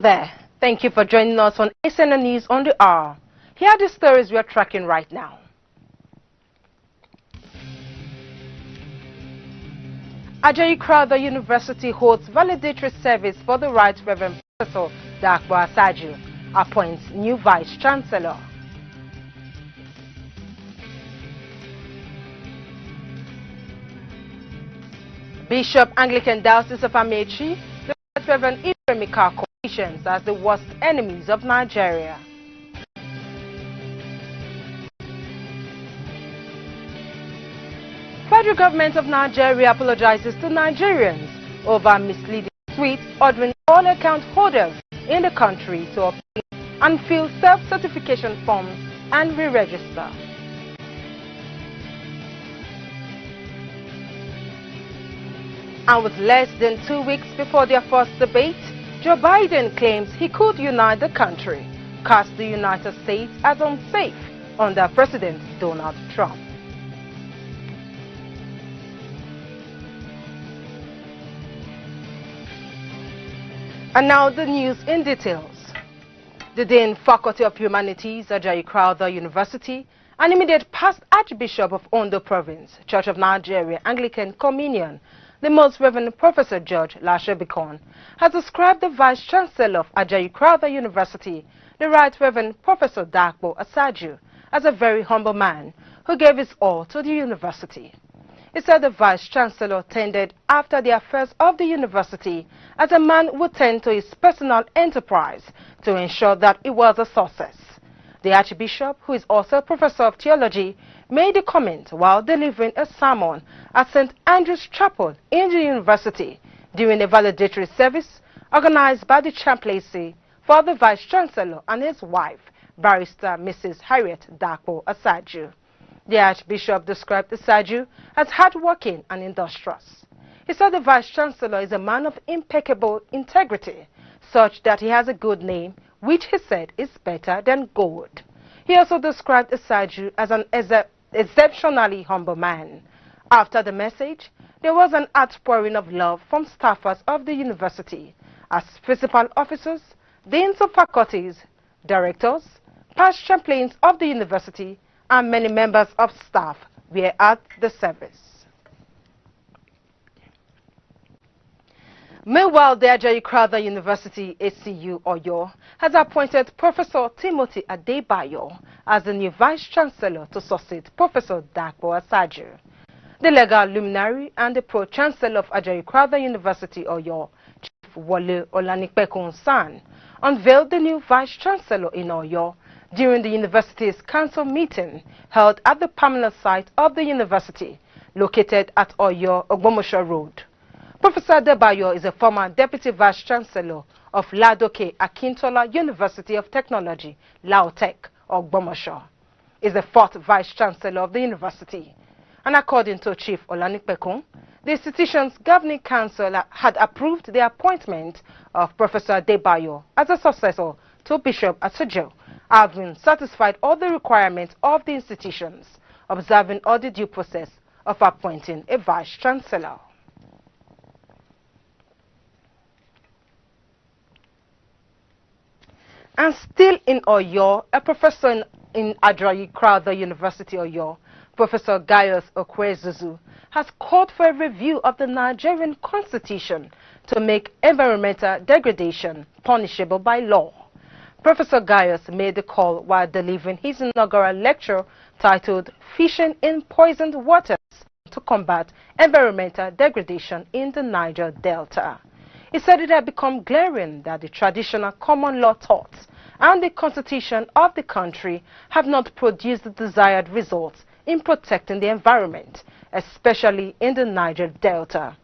There. Thank you for joining us on Acnn News on the Hour. Here are the stories we are tracking right now. Acnn University holds validatory service for the Right Reverend Professor Dakbo Asaju, appoints new Vice Chancellor. Bishop Anglican Diocese of Amechi, the Right Reverend Ifemika commissions as the worst enemies of Nigeria. Federal government of Nigeria apologizes to Nigerians over misleading tweets ordering all account holders in the country to apply and fill self-certification forms and re-register. And with less than 2 weeks before their first debate, Joe Biden claims he could unite the country, cast the United States as unsafe under President Donald Trump. And now the news in details. The Dean Faculty of Humanities, Ajayi Crowther University, and immediate past Archbishop of Ondo Province, Church of Nigeria Anglican Communion, the Most Reverend Professor George Lashe-Bikon, has described the Vice Chancellor of Ajayi Crowther University, the Right Reverend Professor Dakbo Asaju, as a very humble man who gave his all to the university. He said the Vice Chancellor tended after the affairs of the university as a man would tend to his personal enterprise to ensure that it was a success. The Archbishop, who is also a Professor of Theology, made the comment while delivering a sermon at St. Andrew's Chapel in the university during a validatory service organized by the chaplaincy for the Vice Chancellor and his wife, Barrister Mrs. Harriet Dakbo Asaju. The Archbishop described Asaju as hardworking and industrious. He said the Vice Chancellor is a man of impeccable integrity, such that he has a good name, which he said is better than gold. He also described Asaju as an exceptionally humble man. After the message, there was an outpouring of love from staffers of the university, as principal officers, deans of faculties, directors, past chaplains of the university, and many members of staff were at the service. Meanwhile, the Ajayi Crowther University, ACU Oyo, has appointed Professor Timothy Adebayo as the new Vice Chancellor to succeed Professor Dakbo Asaju. The legal luminary and the Pro-Chancellor of Ajayi Crowther University Oyo, Chief Wole Olanipekun-San, unveiled the new Vice Chancellor in Oyo during the university's council meeting held at the permanent site of the university, located at Oyo Ogbomosho Road. Professor Adebayo is a former Deputy Vice Chancellor of Ladoke Akintola University of Technology, Lautech, Ogbomosho. He is the fourth Vice Chancellor of the university. And according to Chief Olanipekun, the institution's governing council had approved the appointment of Professor Adebayo as a successor to Bishop Asaju, having satisfied all the requirements of the institutions, observing all the due process of appointing a Vice Chancellor. And still in Oyo, a professor in Ajayi Crowther University Oyo, Professor Gaius Okwezuzu, has called for a review of the Nigerian Constitution to make environmental degradation punishable by law. Professor Gaius made the call while delivering his inaugural lecture titled Fishing in Poisoned Waters to Combat Environmental Degradation in the Niger Delta. He said it had become glaring that the traditional common law thoughts and the constitution of the country have not produced the desired results in protecting the environment, especially in the Niger Delta.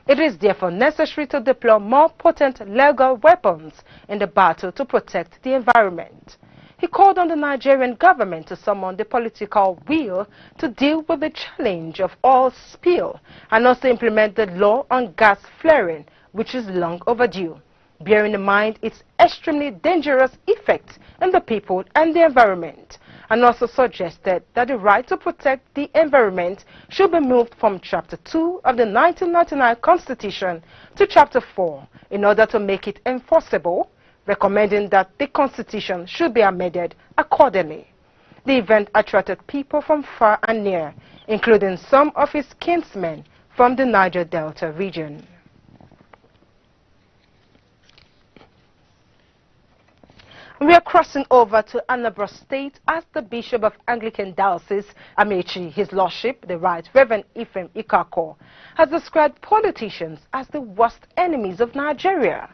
It is therefore necessary to deploy more potent legal weapons in the battle to protect the environment. He called on the Nigerian government to summon the political will to deal with the challenge of oil spill and also implement the law on gas flaring, which is long overdue, bearing in mind its extremely dangerous effects on the people and the environment, and also suggested that the right to protect the environment should be moved from Chapter 2 of the 1999 Constitution to Chapter 4 in order to make it enforceable, recommending that the constitution should be amended accordingly. The event attracted people from far and near, including some of his kinsmen from the Niger Delta region. We are crossing over to Anambra State as the Bishop of Anglican Diocese, Amechi, His Lordship, the Right Reverend Ephraim Ikako, has described politicians as the worst enemies of Nigeria.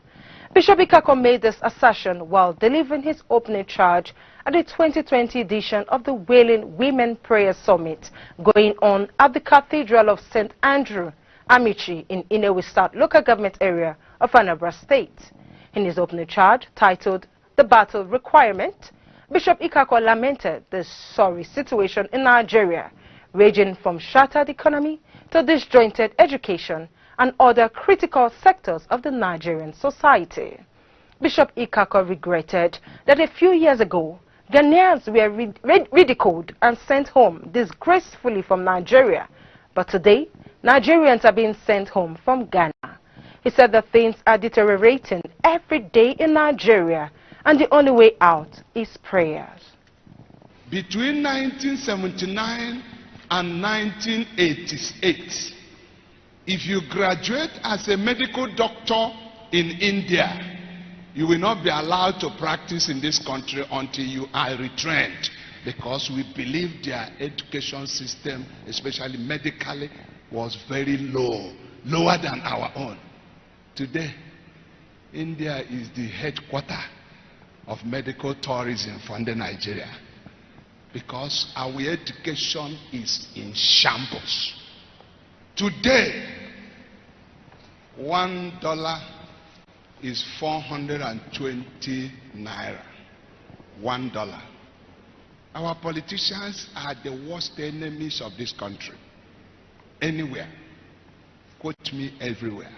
Bishop Ikako made this assertion while delivering his opening charge at the 2020 edition of the Wailing Women Prayer Summit going on at the Cathedral of St. Andrew, Amechi, in Inewi South local government area of Anambra State. In his opening charge, titled The Battle Requirement, Bishop Ikako lamented the sorry situation in Nigeria, ranging from shattered economy to disjointed education and other critical sectors of the Nigerian society. Bishop Ikako regretted that a few years ago, Ghanaians were ridiculed and sent home disgracefully from Nigeria, but today, Nigerians are being sent home from Ghana. He said that things are deteriorating every day in Nigeria, and the only way out is prayers. Between 1979 and 1988, if you graduate as a medical doctor in India, you will not be allowed to practice in this country until you are retrained, because we believe their education system, especially medically, was very low, lower than our own. Today, India is the headquarters of medical tourism for Nigeria, because our education is in shambles. Today, $1 is 420 naira. $1. Our politicians are the worst enemies of this country. Anywhere. Quote me everywhere.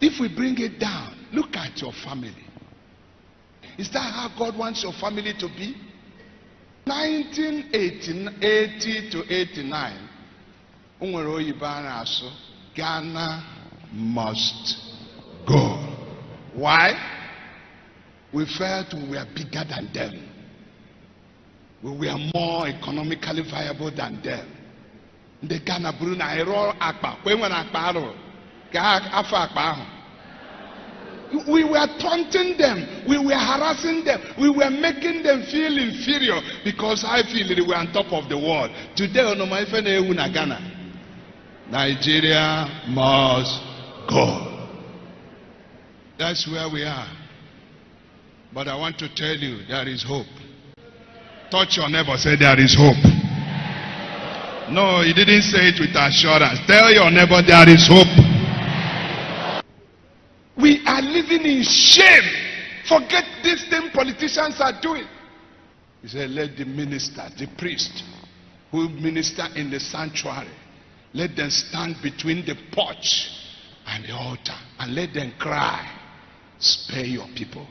If we bring it down, look at your family. Is that how God wants your family to be? 1980 to 89, Ghana must go. Why? We felt we were bigger than them. We were more economically viable than them. The Ghana Bruna Ero Akpa. We were taunting them, we were harassing them, we were making them feel inferior, because I feel they were on top of the world. Today, Nigeria must go. That's where we are. But I want to tell you, there is hope. Touch your neighbor, say there is hope. No, he didn't say it with assurance. Tell your neighbor there is hope. We are living in shame. Forget this thing politicians are doing. He said, let the minister, the priest, who minister in the sanctuary, let them stand between the porch and the altar, and let them cry, spare your people.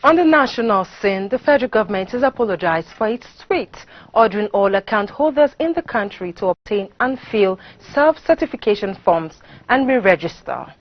On the national scene, the federal government has apologized for its tweet, ordering all account holders in the country to obtain and fill self-certification forms and re-register.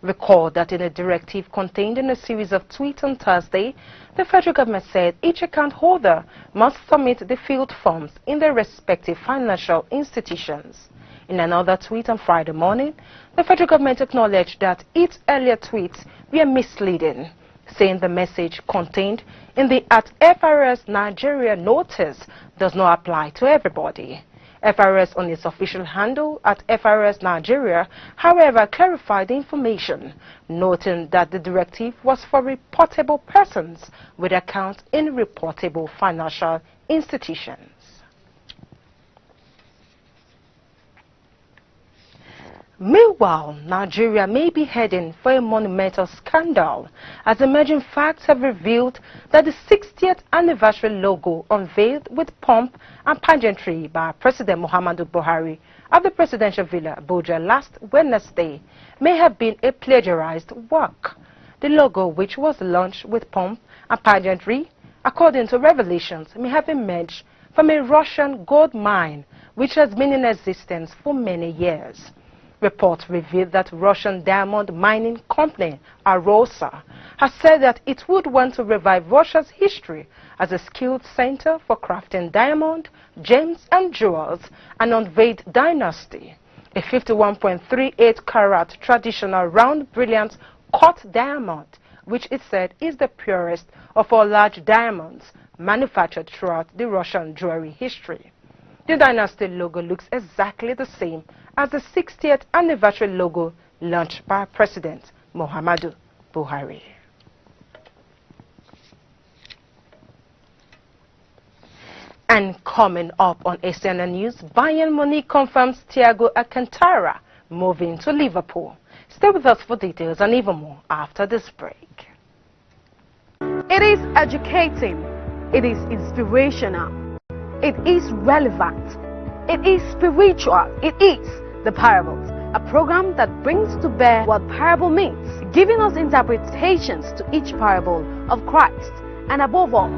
Recall that in a directive contained in a series of tweets on Thursday, the federal government said each account holder must submit the filled forms in their respective financial institutions. In another tweet on Friday morning, the federal government acknowledged that its earlier tweets were misleading, saying the message contained in the @FRS Nigeria notice does not apply to everybody. FRS on its official handle @FRS Nigeria, however, clarified the information, noting that the directive was for reportable persons with accounts in reportable financial institutions. Meanwhile, Nigeria may be heading for a monumental scandal, as emerging facts have revealed that the 60th anniversary logo unveiled with pomp and pageantry by President Muhammadu Buhari at the Presidential Villa, Abuja, last Wednesday may have been a plagiarized work. The logo, which was launched with pomp and pageantry, according to revelations, may have emerged from a Russian gold mine which has been in existence for many years. Reports revealed that Russian diamond mining company Arosa has said that it would want to revive Russia's history as a skilled center for crafting diamond, gems and jewels, and unveiled dynasty, a 51.38 carat traditional round brilliant cut diamond, which it said is the purest of all large diamonds manufactured throughout the Russian jewelry history. The dynasty logo looks exactly the same as the 60th anniversary logo launched by President Muhammadu Buhari. And coming up on Acnn News, Bayern Munich confirms Thiago Alcantara moving to Liverpool. Stay with us for details and even more after this break. It is educating, it is inspirational, it is relevant, it is spiritual, it is the parables, a program that brings to bear what parable means, giving us interpretations to each parable of Christ, and above all,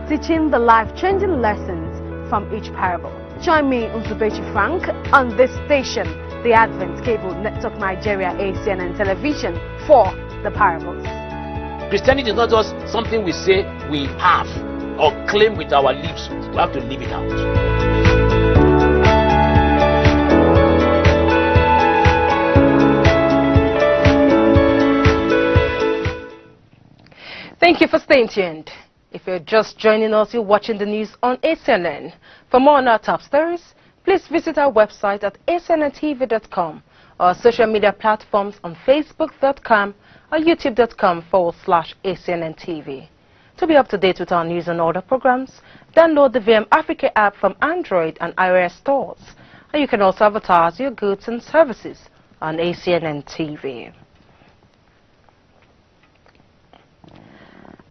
teaching the life-changing lessons from each parable. Join me, Unzubechi Frank, on this station, the Advent Cable Network Nigeria Acnn Television, for the parables. Christianity is not just something we say we have or claim with our lips. We have to live it out. Thank you for staying tuned. If you're just joining us, you're watching the news on Acnn. For more on our top stories, please visit our website at acnntv.com or social media platforms on facebook.com or youtube.com/ACNN-TV. To be up to date with our news and other programs, download the VM Africa app from Android and iOS stores. And you can also advertise your goods and services on ACNN-TV.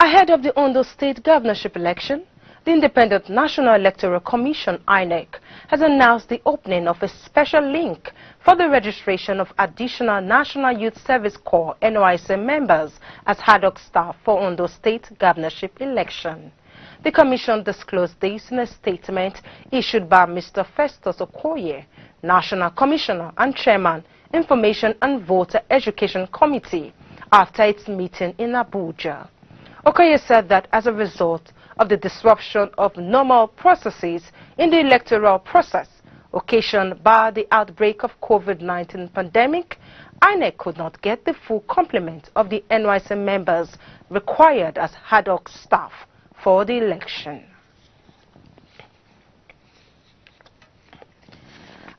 Ahead of the Ondo State governorship election, the Independent National Electoral Commission, INEC, has announced the opening of a special link for the registration of additional National Youth Service Corps NYC members as ad hoc staff for Ondo State governorship election. The Commission disclosed this in a statement issued by Mr. Festus Okoye, National Commissioner and Chairman, Information and Voter Education Committee, after its meeting in Abuja. Okoye said that as a result of the disruption of normal processes in the electoral process occasioned by the outbreak of COVID-19 pandemic, INEC could not get the full complement of the NYC members required as ad hoc staff for the election.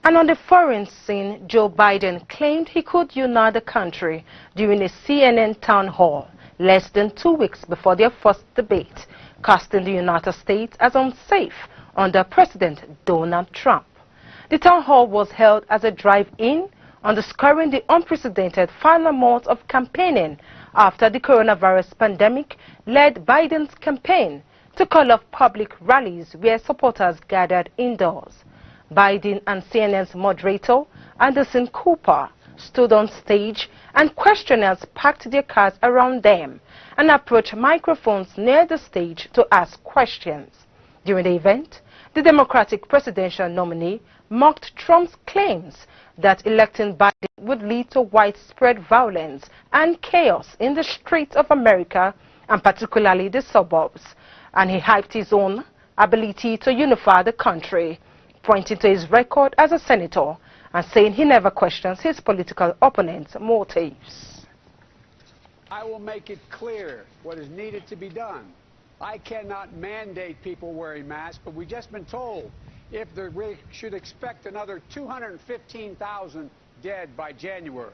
And on the foreign scene, Joe Biden claimed he could unite the country during a CNN town hall less than 2 weeks before their first debate, casting the United States as unsafe under President Donald Trump. The town hall was held as a drive-in, underscoring the unprecedented final months of campaigning after the coronavirus pandemic led Biden's campaign to call off public rallies where supporters gathered indoors. Biden and CNN's moderator, Anderson Cooper, stood on stage and questioners parked their cars around them and approached microphones near the stage to ask questions. During the event, the Democratic presidential nominee mocked Trump's claims that electing Biden would lead to widespread violence and chaos in the streets of America, and particularly the suburbs, and he hyped his own ability to unify the country, pointing to his record as a senator and saying he never questions his political opponents' motives. I will make it clear what is needed to be done. I cannot mandate people wearing masks, but we've just been told if we should expect another 215,000 dead by January.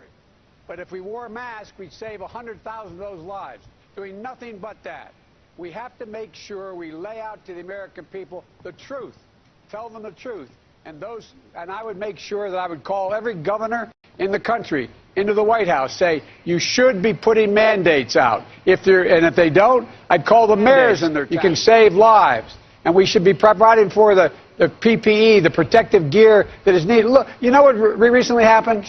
But if we wore masks, we'd save 100,000 of those lives, doing nothing but that. We have to make sure we lay out to the American people the truth, tell them the truth. And I would make sure that I would call every governor in the country into the White House, say, you should be putting mandates out. And if they don't, I'd call the mayors in there. You can save lives. And we should be providing for the PPE, the protective gear that is needed. Look, you know what recently happened?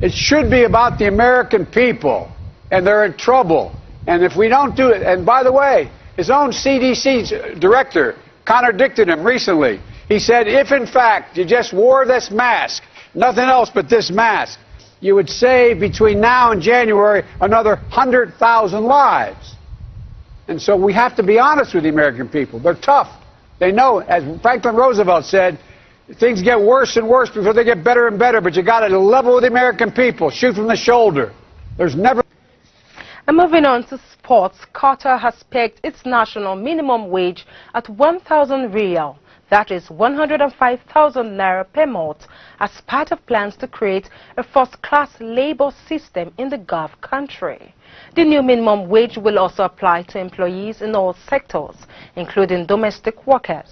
It should be about the American people, and they're in trouble. And if we don't do it, and by the way, his own CDC director contradicted him recently. He said, if in fact you just wore this mask nothing else but this mask, you would save between now and January another 100,000 lives. And so we have to be honest with the American people. They're tough. They know, as Franklin Roosevelt said, things get worse and worse before they get better and better, but you got to level with the American people, shoot from the shoulder. There's never... And moving on to sports, Qatar has pegged its national minimum wage at 1,000 riyal, that is 105,000 naira per month, as part of plans to create a first-class labor system in the Gulf country. The new minimum wage will also apply to employees in all sectors, including domestic workers.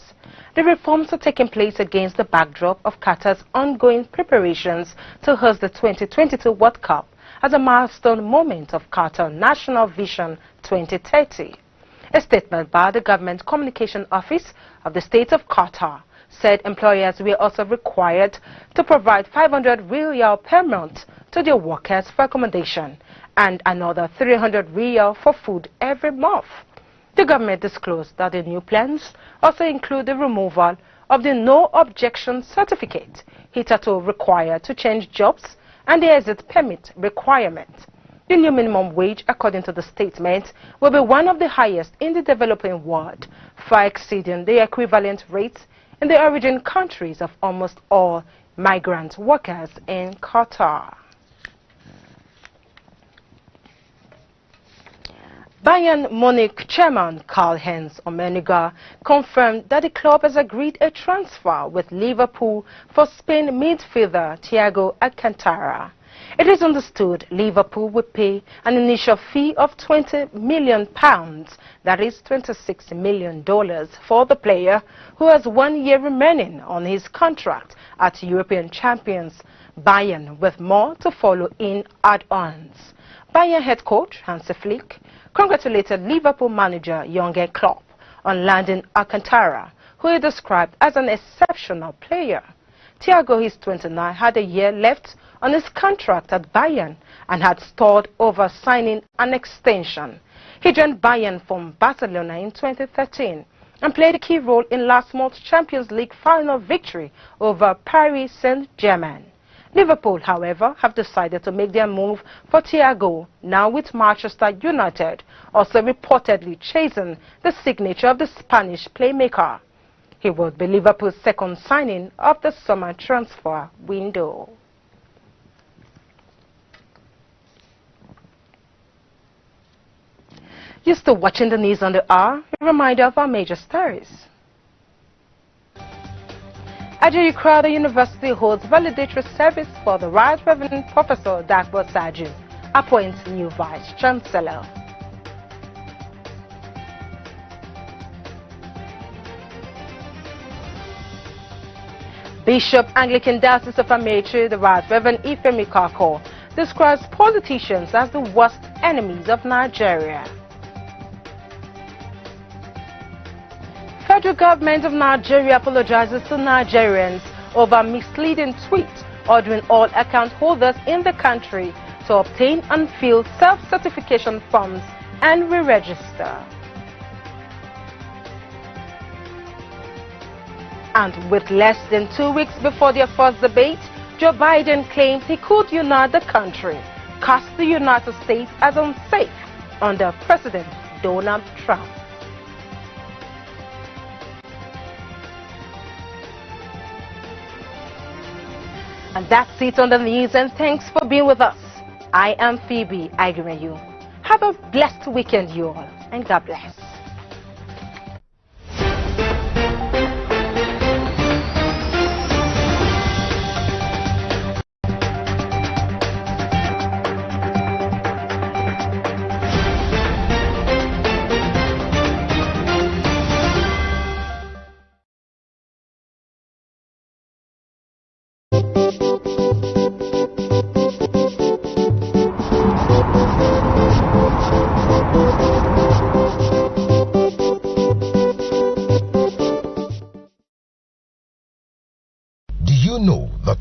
The reforms are taking place against the backdrop of Qatar's ongoing preparations to host the 2022 World Cup as a milestone moment of Qatar National Vision 2030. A statement by the Government Communication Office of the State of Qatar said employers were also required to provide 500 riyal per month to their workers for accommodation and another 300 riyal for food every month. The government disclosed that the new plans also include the removal of the no objection certificate hitherto required to change jobs and the exit permit requirement. The new minimum wage, according to the statement, will be one of the highest in the developing world, far exceeding the equivalent rates in the origin countries of almost all migrant workers in Qatar. Bayern Munich chairman Karl-Heinz Rummenigge confirmed that the club has agreed a transfer with Liverpool for Spain midfielder Thiago Alcantara. It is understood Liverpool will pay an initial fee of £20 million, that is $26 million, for the player, who has 1 year remaining on his contract at European champions Bayern, with more to follow in add-ons. Bayern head coach Hansi Flick congratulated Liverpool manager Jurgen Klopp on landing Alcantara, who he described as an exceptional player. Thiago, who is 29, had a year left on his contract at Bayern and had stalled over signing an extension. He joined Bayern from Barcelona in 2013 and played a key role in last month's Champions League final victory over Paris Saint-Germain. Liverpool, however, have decided to make their move for Thiago, now with Manchester United, also reportedly chasing the signature of the Spanish playmaker. He would be Liverpool's second signing of the summer transfer window. You're still watching the news on the hour. A reminder of our major stories. Ajay Crowther University holds valedictory service for the Right Reverend Professor Dakbo Saju, appoints new Vice Chancellor. Bishop Anglican Diocese of Amechi, the Right Reverend Ifemi Kako, describes politicians as the worst enemies of Nigeria. Federal government of Nigeria apologizes to Nigerians over misleading tweet ordering all account holders in the country to obtain and fill self-certification forms and re-register. And with less than 2 weeks before their first debate, Joe Biden claims he could unite the country, cast the United States as unsafe under President Donald Trump. And that's it on the news, and thanks for being with us. I am Phoebe Aguimeyu. Have a blessed weekend, you all, and God bless.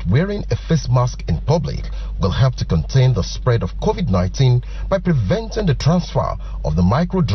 Wearing a face mask in public will help to contain the spread of COVID-19 by preventing the transfer of the microdroplet